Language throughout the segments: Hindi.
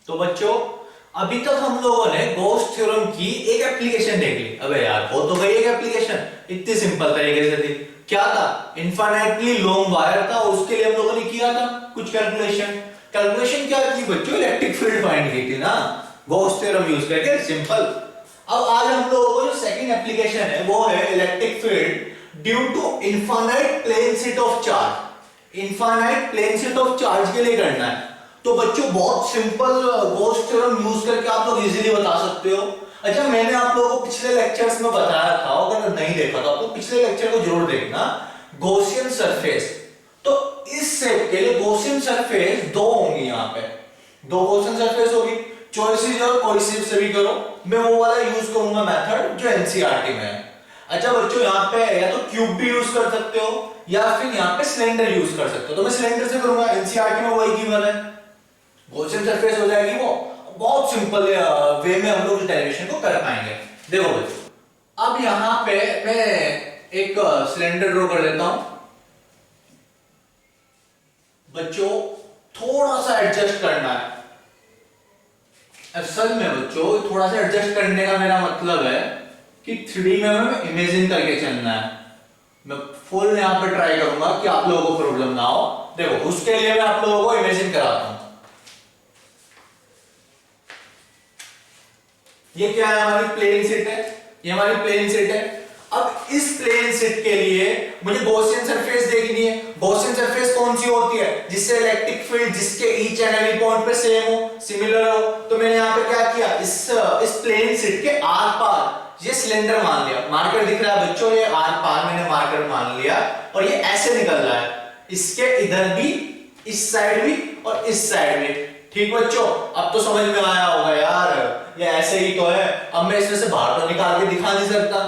तो बच्चों अभी तक हम लोगों ने गॉस थ्योरम की एक एप्लीकेशन देख ली। अबे यार वो तो गई एक एप्लीकेशन, इतनी सिंपल तरीके से थी। क्या था? इनफाइनाइटली लॉन्ग वायर था, उसके लिए हम लोगों ने किया था कुछ कैलकुलेशन। कैलकुलेशन क्या की बच्चों? इलेक्ट्रिक फील्ड फाइंड की थी ना, गॉस थ्योरम यूज करके, सिंपल। अब आज हम लोगों को जो सेकंड एप्लीकेशन है वो है electric field due to infinite plane set of charge. Infinite plane set of charge के लिए करना है। तो बच्चों बहुत सिंपल गॉस थ्योरम यूज करके आप लोग इजीली बता सकते हो। अच्छा, मैंने आप लोगों को पिछले लेक्चर्स में बताया था, अगर नहीं देखा तो आप लोग पिछले लेक्चर को जरूर देखना। गॉसियन सरफेस, तो इस सेट के लिए गॉसियन सरफेस दो होंगी, यहाँ पे दो गॉसियन सरफेस होगी। चॉइसेस और कोएफिशिएंट से भी करो, मैं वो वाला यूज करूंगा मेथड जो एनसीईआरटी में है। अच्छा बच्चों, यहाँ पे या तो क्यूब भी यूज कर सकते हो या फिर यहाँ पे सिलेंडर यूज कर सकते हो। तो मैं सिलेंडर से करूंगा, एनसीईआरटी में वही गिवन है, गॉसियन सरफेस हो जाएगी वो। बहुत सिंपल वे में हम लोग इस डेरिवेशन को कर पाएंगे। देखो बच्चों, अब यहाँ पे मैं एक सिलेंडर ड्रॉ कर लेता हूं। बच्चों थोड़ा सा एडजस्ट करना है। असल में बच्चों थोड़ा सा एडजस्ट करने का मेरा मतलब है कि 3D में हमें इमेजिन करके चलना है। मैं फुल यहाँ पे ट्राई करूंगा कि आप लोगों को प्रॉब्लम ना हो। देखो उसके लिए मैं आप लोगों को इमेजिन कराता हूं। ये क्या है? हमारी प्लेन शीट है, ये हमारी प्लेन शीट है। अब इस प्लेन शीट के लिए मुझे गॉसियन सरफेस देखनी है। गॉसियन सरफेस कौन सी होती है? जिससे इलेक्ट्रिक फील्ड जिसके ईच एंड एवरी पॉइंट पे सेम हो, सिमिलर हो। तो मैंने यहाँ पे क्या किया, इस प्लेन शीट के आर पार ये सिलेंडर मान लिया। मार्कर दिख रहा है बच्चों, ये आर पार मैंने मार्कर मान लिया और ये ऐसे निकल रहा है, इसके इधर भी, इस साइड भी और इस साइड भी। ठीक बच्चों, अब तो समझ में आया होगा यार, ये ऐसे ही तो है। अब मैं इसमें से बाहर तो निकाल के दिखा नहीं सकता,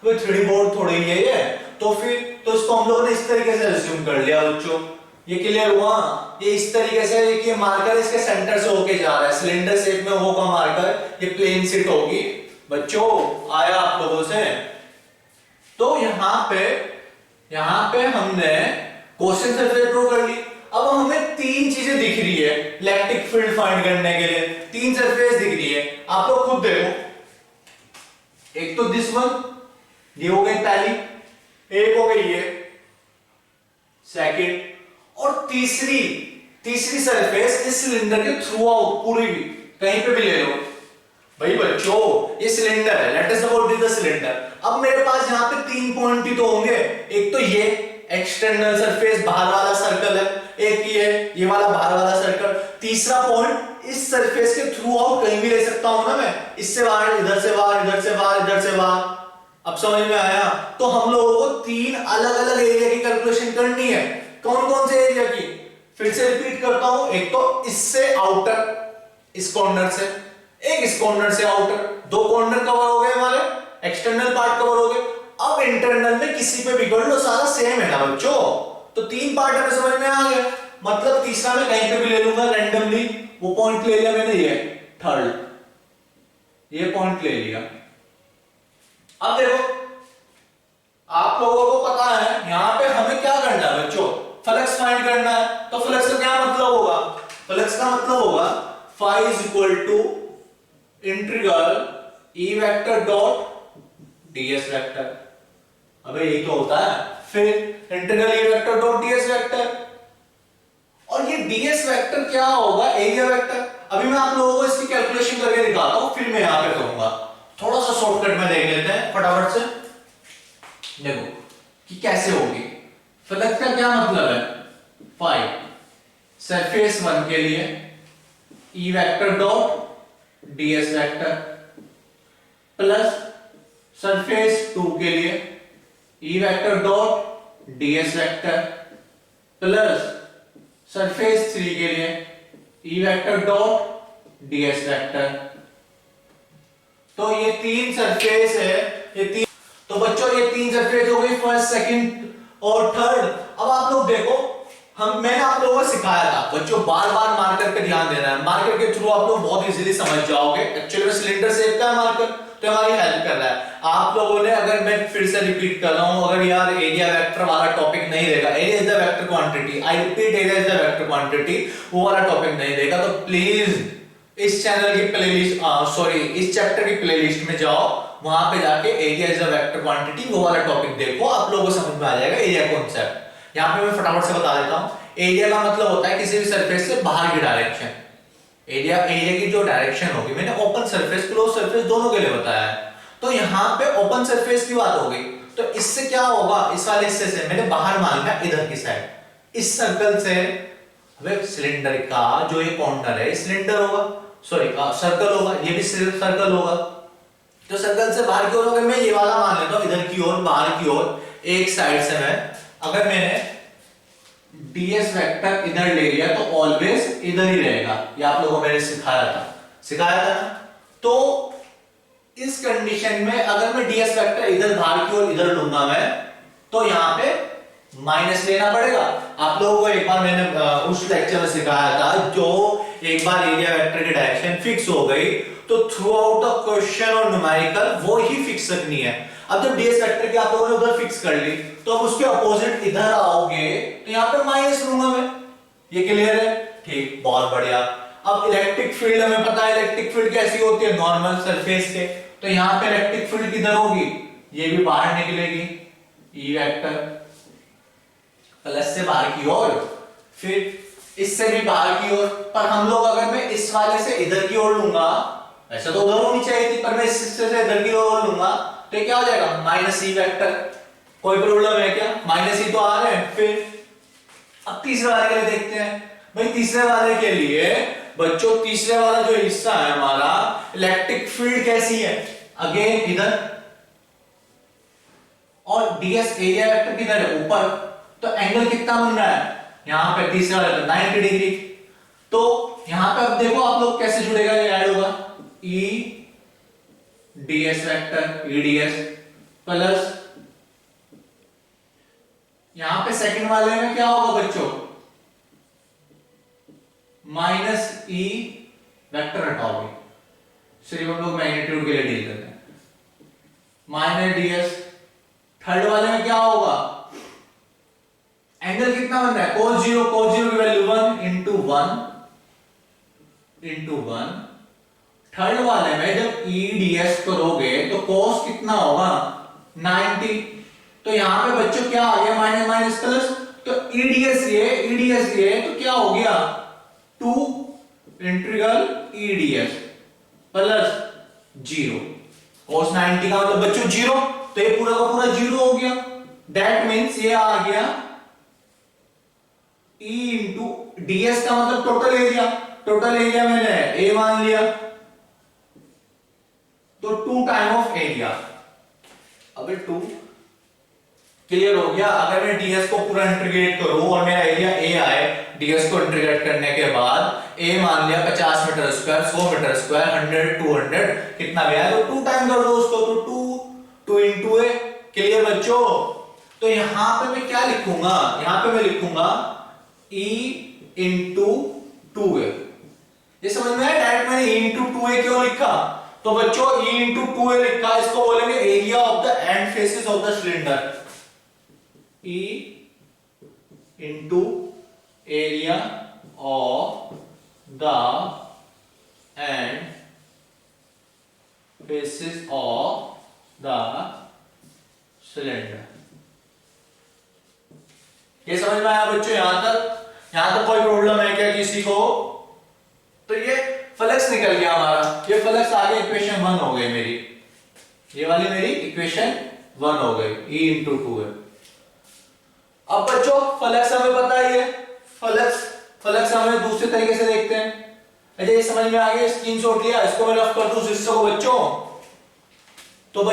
वो 3D बोर्ड थोड़ी ही है ये। तो फिर तो इसको हम लोगों ने इस तरीके से अज्यूम कर लिया बच्चों। ये क्लियर हुआ? ये इस तरीके से है कि मार्कर इसके सेंटर से होके जा रहा है, सिलेंडर शेप में होगा मार्कर, ये प्लेन शीट होगी। बच्चों आया आप लोगों से? तो यहाँ पे हमने क्वेश्चन सरफेस ड्रॉ कर ली। अब हमें तीन चीजें दिख रही है इलेक्ट्रिक फील्ड फाइंड करने के लिए, तीन सरफेस दिख रही है। आप लोग खुद देखो, एक तो दिस वन, ये हो गई पहली, एक हो गई ये सेकंड, और तीसरी सरफेस इस सिलेंडर के थ्रू आउट पूरी भी कहीं पे भी ले लो। भाई बच्चों ये सिलेंडर है, let us suppose this the cylinder. अब मेरे पास यहाँ पे तीन पॉइंट ही तो होंगे, एक तो ये एक्सटर्नल सरफेस बाहर वाला सर्कल है, एक ये वाला बाहर वाला सर्कल, तीसरा पॉइंट इस सरफेस के थ्रू आउट कहीं भी ले सकता हूं ना मैं, इससे बाहर, इधर से बाहर, इधर से बाहर, इधर से बाहर। अब समझ में आया? तो हम लोगों को तीन अलग अलग एरिया की कैलकुलेशन करनी है। कौन कौन से एरिया की? फिर से रिपीट करता हूं, एक तो इससे आउटर, इस कॉर्नर से, एक इस कॉर्नर से आउटर, दो कॉर्नर कवर हो गए हमारे, एक्सटर्नल पार्ट कवर हो गए। अब इंटरनल में किसी पे भी कर लो, सारा सेम है ना बच्चों। तो तीन पार्ट हमें समझ में आ गया, मतलब तीसरा मैं कहीं पे भी ले लूंगा रैंडमली। वो पॉइंट ले लिया मैंने, ये थर्ड, ये पॉइंट ले लिया। अब देखो आप लोगों को पता है यहां पे हमें क्या करना है बच्चों, फ्लक्स फाइंड करना है। तो फ्लक्स का क्या मतलब होगा? फ्लक्स का मतलब होगा phi is equal to integral E vector dot DS vector. अबे यही तो होता है, फिर integral E vector dot DS vector. और ये डीएस वेक्टर क्या होगा? Area vector. अभी मैं आप लोगों को इसकी कैलकुलेशन करके दिखाता हूं, फिर मैं यहां पे करूंगा। थोड़ा सा शॉर्टकट में देख लेते हैं फटाफट से, देखो कि कैसे होगी। फ्लक्स का क्या मतलब है? फाई सरफेस 1 के लिए ई vector dot DS vector plus surface 2 के लिए ई vector dot DS vector plus surface 3 के लिए ई वेक्टर डॉट डीएस वेक्टर। तो ये तीन सरफेस है, ये तीन। तो बच्चों ये तीन सरफेस हो गई, फर्स्ट, सेकंड और थर्ड। अब आप लोग देखो, मैंने आप लोगों को सिखाया था बच्चों, बार बार मार्कर पे ध्यान देना है। मार्कर के थ्रू आप लोग बहुत इजीली समझ जाओगे। एक्चुअली में सिलेंडर शेप का है मार्कर, तो हमारी हेल्प कर रहा है। आप लोगों ने, अगर मैं फिर से रिपीट कर रहा हूं, अगर यार एरिया वेक्टर वाला टॉपिक नहीं देगा, area is the vector quantity, I repeat area is the vector quantity, वो वाला टॉपिक नहीं देगा, तो प्लीज इस चैनल की प्लेलिस्ट, सॉरी इस चैप्टर की प्लेलिस्ट में जाओ, वहां पे जाके area is a vector quantity वो वाला टॉपिक देखो, आप लोगों को समझ में आ जाएगा एरिया कॉन्सेप्ट। यहाँ पे मैं फटाफट से बता देता हूँ। एरिया का मतलब होता है किसी भी सरफेस से बाहर की डायरेक्शन। एरिया की जो डायरेक्शन होगी, मैंने ओपन सरफेस क्लोज सरफेस दोनों के लिए बताया है। तो यहाँ पे ओपन सरफेस की बात हो गई, तो इससे क्या होगा, इस वाले हिस्से से मैंने बाहर मान लिया इधर की साइड, इस सर्कल से। सिलेंडर का जो ये कॉर्नर है सिलेंडर होगा, सॉरी सर्कल होगा, ये भी सिर्फ सर्कल होगा। तो सर्कल से बाहर की ओर अगर मैं ये वाला मान लेता हूं, इधर की ओर बाहर की ओर एक साइड से मैं, अगर मैंने ds वेक्टर इधर ले लिया तो ऑलवेज इधर ही रहेगा। ये आप लोगों को मैंने सिखाया था ना। तो इस कंडीशन में अगर मैं ds वेक्टर इधर बाहर की ओर इधर लूंगा मैं, तो यहां पे माइनस लेना पड़ेगा। आप लोगों को एक बार मैंने उस लेक्चर में सिखाया था, जो एक बार एरिया वेक्टर की डायरेक्शन फिक्स हो गई तो थ्रू आउट द क्वेश्चन और न्यूमेरिकल वो ही फिक्स रखनी है। अब जब ds वेक्टर की आप लोगों ने उधर फिक्स कर ली, तो अब उसके अपोजिट इधर आओगे तो यहां पे माइनस लूंगा मैं। ये क्लियर है? ठीक, बहुत बढ़िया। अब इलेक्ट्रिक फील्ड हमें पता है, इलेक्ट्रिक फील्ड कैसी होती है, नॉर्मल सरफेस के। तो यहां पे इलेक्ट्रिक फील्ड किधर होगी, ये भी बाहर निकलेगी, ई वेक्टर प्लस से बाहर की ओर, फिर इससे भी बाहर की ओर। पर हम लोग अगर मैं इस वाले से इधर की ओर लूंगा, ऐसा तो उधर होनी चाहिए थी, पर मैं इस हिस्से से इधर की ओर लूंगा तो ये क्या हो जाएगा, माइनस ई वेक्टर। कोई प्रॉब्लम है क्या, माइनस ई तो आ रहे हैं। फिर अब तीसरे वाले के लिए देखते हैं। भाई तीसरे वाले के लिए बच्चों, तीसरे वाला जो हिस्सा है हमारा, इलेक्ट्रिक फील्ड कैसी है, अगेन इधर, और ds एरिया वेक्टर किधर है, ऊपर। तो एंगल कितना बन रहा है यहां पे, तीसरे वाले पे 90 डिग्री। तो यहां पे अब देखो आप लोग कैसे जुड़ेगा, ये ऐड होगा e ds vector eds plus यहां पे सेकंड वाले में क्या होगा बच्चों, माइनस e वेक्टर हटाओगे, सिर्फ हम लोग मैग्नीट्यूड के लिए डील करते हैं, माइनस ds। थर्ड वाले में क्या होगा, एंगल कितना बन रहा है, cos 0 की वैल्यू 1 इंटू 1। थर्ड वाले में जब EDS करोगे तो cos कितना होगा, 90। तो यहां पे बच्चों क्या आ गया, माइनस माइनस प्लस, तो EDS ये तो क्या हो गया, 2 इंटीग्रल EDS प्लस 0। cos 90 का मतलब बच्चों 0, तो ये पूरा का पूरा 0 हो गया। दैट मीन्स ये आ गया E इंटू ds का मतलब टोटल एरिया। टोटल एरिया मैंने A मान लिया, तो 2 टाइम ऑफ एरिया। अब 2 क्लियर हो गया। अगर मैं ds को पूरा इंटीग्रेट करूं और मेरा एरिया A आए, ds को इंटीग्रेट करने के बाद A मान लिया 50 मीटर स्क्वायर, 100 मीटर स्क्वायर, 100 200 कितना गया, तो 2 टाइम कर दो उसको, तो 2 इंटू A। क्लियर बच्चों? तो यहां पे मैं क्या लिखूंगा, यहां पे मैं लिखूंगा E इंटू 2A। ये समझ में आया? डायरेक्ट मैंने E इंटू 2A क्यों लिखा, तो बच्चों E इंटू 2A लिखा, इसको बोलेंगे area of the end faces of the cylinder. E into area of the end faces of the cylinder. ये समझ में आया बच्चों? यहां तक कोई प्रॉब्लम है क्या किसी को? तो ये फ्लक्स निकल गया हमारा, ये फ्लक्स आगे इक्वेशन 1 हो गई मेरी, ये वाली मेरी इक्वेशन 1 हो गई, E इंटू 2 है। अब बच्चों फ्लक्स हमें पता ही है, फ्लक्स हमें दूसरे तरीके से देखते हैं। अच्छा ये समझ में आ गया, स्क्रीनशॉट लिया, इसको मैं रफ कर दूं इस हिस्से को बच्चों। तो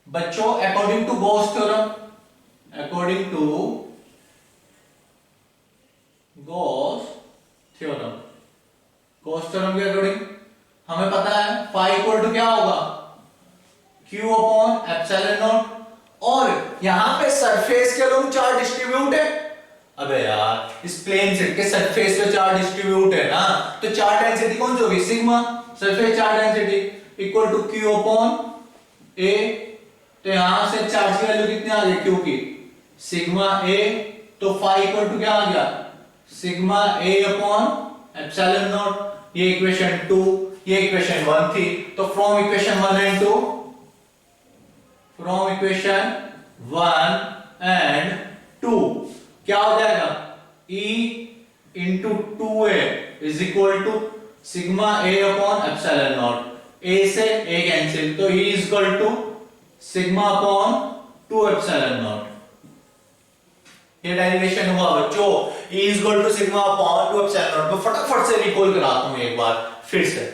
बच्चों according to Gauss theorem, according to Gauss theorem, Gauss theorem के अकॉर्डिंग हमें पता है फाई इक्वल टू क्या होगा, Q अपॉन एप्सिलॉन नॉट। और यहां पे सरफेस के अलोंग चार्ज डिस्ट्रीब्यूट है। अबे यार इस प्लेन सेट के सरफेस पे चार्ज डिस्ट्रीब्यूट है ना, तो चार्ज डेंसिटी कौन सी होगी, sigma, surface charge density equal to Q upon A। तो यहां से चार्ज की वैल्यू कितनी आ गई, Q की सिग्मा A, तो फाई इक्वल टू क्या आ गया, sigma A upon epsilon naught, ये इक्वेशन 2, ये इक्वेशन 1 थी। तो from equation 1 and 2, from equation 1 and 2 क्या हो जाएगा, E into 2a is equal to sigma a upon epsilon naught. a से a कैंसिल, तो E is equal to sigma upon 2 epsilon naught. ये डेरिवेशन हुआ बच्चों, E is equal to sigma upon 2 epsilon naught. मैं फटाफट से रिकॉल कराता हूं एक बार फिर से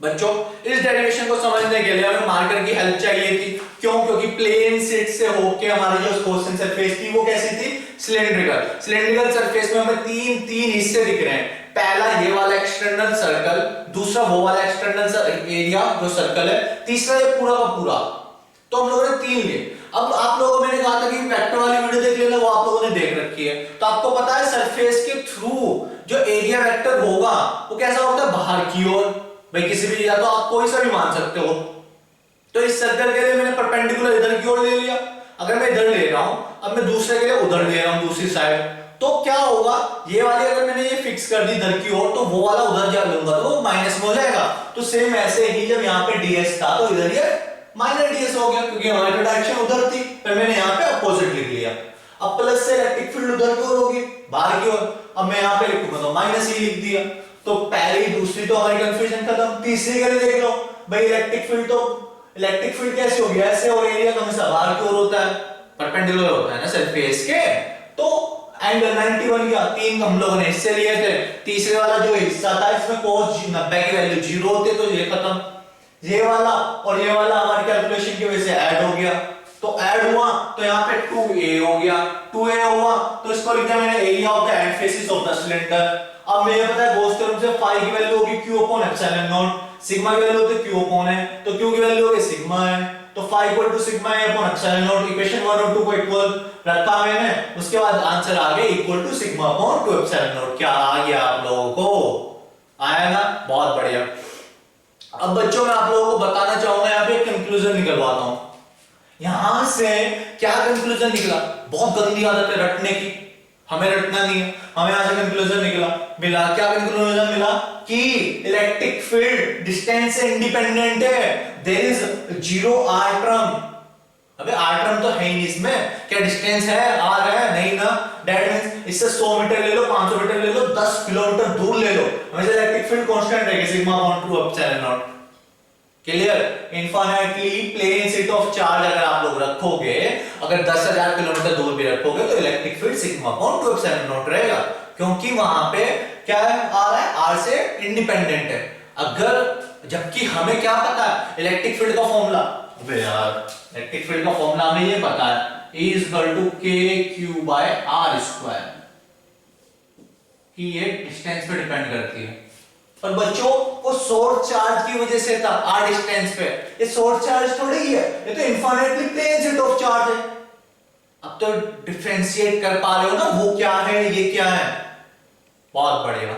बच्चों। इस डेरिवेशन को समझने के लिए हमें मार्कर की हेल्प चाहिए थी। क्यों? क्योंकि प्लेन शीट से होके हमारी जो क्वेश्चन सरफेस थी वो कैसी थी, सिलेंड्रिकल। सिलेंड्रिकल सरफेस में हमें तीन हिस्से दिख रहे हैं। पहला ये वाला एक्सटर्नल सर्कल, दूसरा वो वाला एक्सटर्नल एरिया जो सर्कल है, तीसरा ये पूरा का पूरा। तो हम लोगों ने 3 लिए। अब आप लोगों को मैंने कहा था कि वेक्टर वाली वीडियो देख लेना, वो आप लोगों ने देख रखी है। तो आपको पता है सरफेस के थ्रू जो एरिया वेक्टर होगा वो कैसा होता है, बाहर की ओर। भाई किसी भी, या तो आप कोई सा भी मान सकते हो। तो इस सर्कल के लिए मैंने परपेंडिकुलर इधर की ओर ले लिया। अगर मैं इधर ले रहा हूं, अब मैं दूसरे के लिए उधर ले रहा हूं दूसरी साइड, तो क्या होगा, ये वाली अगर मैंने ये फिक्स कर दी इधर की ओर, तो वो वाला उधर जा लूंगा तो वो माइनस में हो जाएगा। तो सेम ऐसे ही जब यहाँ पे ds था तो इधर ये माइनस ds हो गया, क्योंकि हमारी डायरेक्शन उधर थी। फिर मैंने यहाँ पे अपोजिट लिख लिया। अब प्लस से इलेक्ट्रिक फील्ड उधर की ओर होगी, बाहर की ओर। अब मैं यहाँ पे लिखूंगा तो माइनस ही लिख दिया। तो पहली दूसरी तो हमारी कंफ्यूजन खत्म। तीसरी के लिए देख लो भाई, इलेक्ट्रिक फील्ड कैसे होगी, ऐसे, और एरिया हमेशा बाहर की ओर होता है, परपेंडिकुलर होता है ना सरफेस के। तो एंगल 90 बन गया। 3 हम लोगों ने इससे लिए थे। तीसरे वाला जो हिस्सा था इसमें cos 90 की वैल्यू 0 होती है, तो ये खत्म। ये वाला और ये वाला हमारी कैलकुलेशन की वजह से ऐड हो गया। तो ऐड हुआ तो यहाँ पे 2a हो गया। 2a हुआ तो इसको लिखा मैंने area of the end faces of the cylinder. अब मुझे पता है गॉस थ्योरम से phi की वैल्यू होगी q upon epsilon not, sigma की वैल्यू होती है q अपॉन है, तो q की वैल्यू होगी सिग्मा है। तो phi equal to sigma a upon epsilon naught. Equation 1 और 2 को इक्वल रखा मैंने, उसके बाद आंसर आ गया equal to sigma upon 2 epsilon naught. क्या आ गया आप लोगों को, आया ना, बहुत बढ़िया। अब बच्चों मैं आप लोगों को बताना चाहूंगा, यहाँ पे कंक्लूजन निकलवाता हूं। यहां से क्या कंक्लूजन निकला, बहुत गंदी आदत है रटने की, हमें रटना नहीं है। हमें यहां से कंक्लूजन मिला क्या कंक्लूजन मिला कि इलेक्ट्रिक फील्ड डिस्टेंस से इंडिपेंडेंट है। There is zero r term. अबे आर टर्म तो है ही नहीं इसमें, क्या डिस्टेंस है, आर है नहीं ना। दैट मींस इससे 100 मीटर ले लो, 500 मीटर ले लो, 10 किलोमीटर दूर ले लो, हमेशा इलेक्ट्रिक फील्ड कांस्टेंट रहेगी sigma upon 2 epsilon naught. Clear? Infinitely plane sheet of charge अगर आप लोग रखोगे, अगर 10,000 किलोमीटर दूर भी रखोगे, तो electric field sigma upon 2 epsilon not रहेगा, क्योंकि वहां पे क्या है, आर है, आर से इंडिपेंडेंट है। अगर जबकि हमें क्या पता है इलेक्ट्रिक फील्ड का फॉर्मूला, अबे यार इलेक्ट्रिक फील्ड का फॉर्मूला हमें ये पता है, E is equal to kq/r², कि ये डिस्टेंस पे डिपेंड करती है। और बच्चों वो सोर्स चार्ज की वजह से था r डिस्टेंस पे, ये सोर्स चार्ज थोड़ी ही है, ये तो infinitely plane sheet of charge है। अब तो डिफरेंशिएट कर पा रहे हो ना, वो क्या है ये क्या है, बहुत बढ़िया।